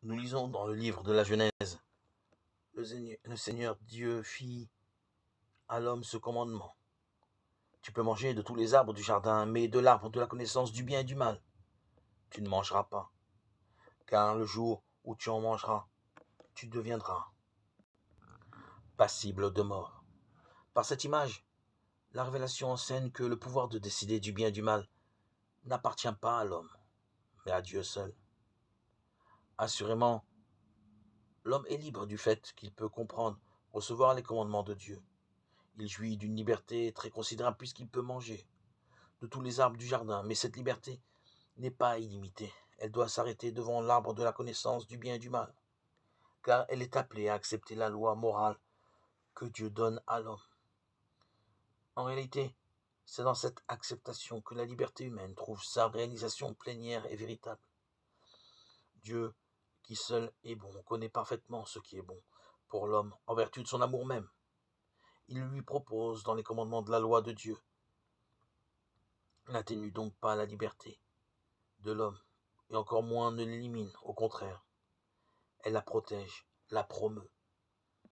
Nous lisons dans le livre de la Genèse, le Seigneur Dieu fit à l'homme ce commandement. Tu peux manger de tous les arbres du jardin, mais de l'arbre de la connaissance du bien et du mal, tu ne mangeras pas, car le jour où tu en mangeras, tu deviendras passible de mort. Par cette image, la révélation enseigne que le pouvoir de décider du bien et du mal n'appartient pas à l'homme, mais à Dieu seul. Assurément, l'homme est libre du fait qu'il peut comprendre, recevoir les commandements de Dieu. Il jouit d'une liberté très considérable puisqu'il peut manger de tous les arbres du jardin, mais cette liberté n'est pas illimitée. Elle doit s'arrêter devant l'arbre de la connaissance du bien et du mal, car elle est appelée à accepter la loi morale que Dieu donne à l'homme. En réalité, c'est dans cette acceptation que la liberté humaine trouve sa réalisation plénière et véritable. Dieu, qui seul est bon, connaît parfaitement ce qui est bon pour l'homme en vertu de son amour même. Il lui propose dans les commandements de la loi de Dieu. N'atténue donc pas la liberté de l'homme, et encore moins ne l'élimine, au contraire. Elle la protège, la promeut,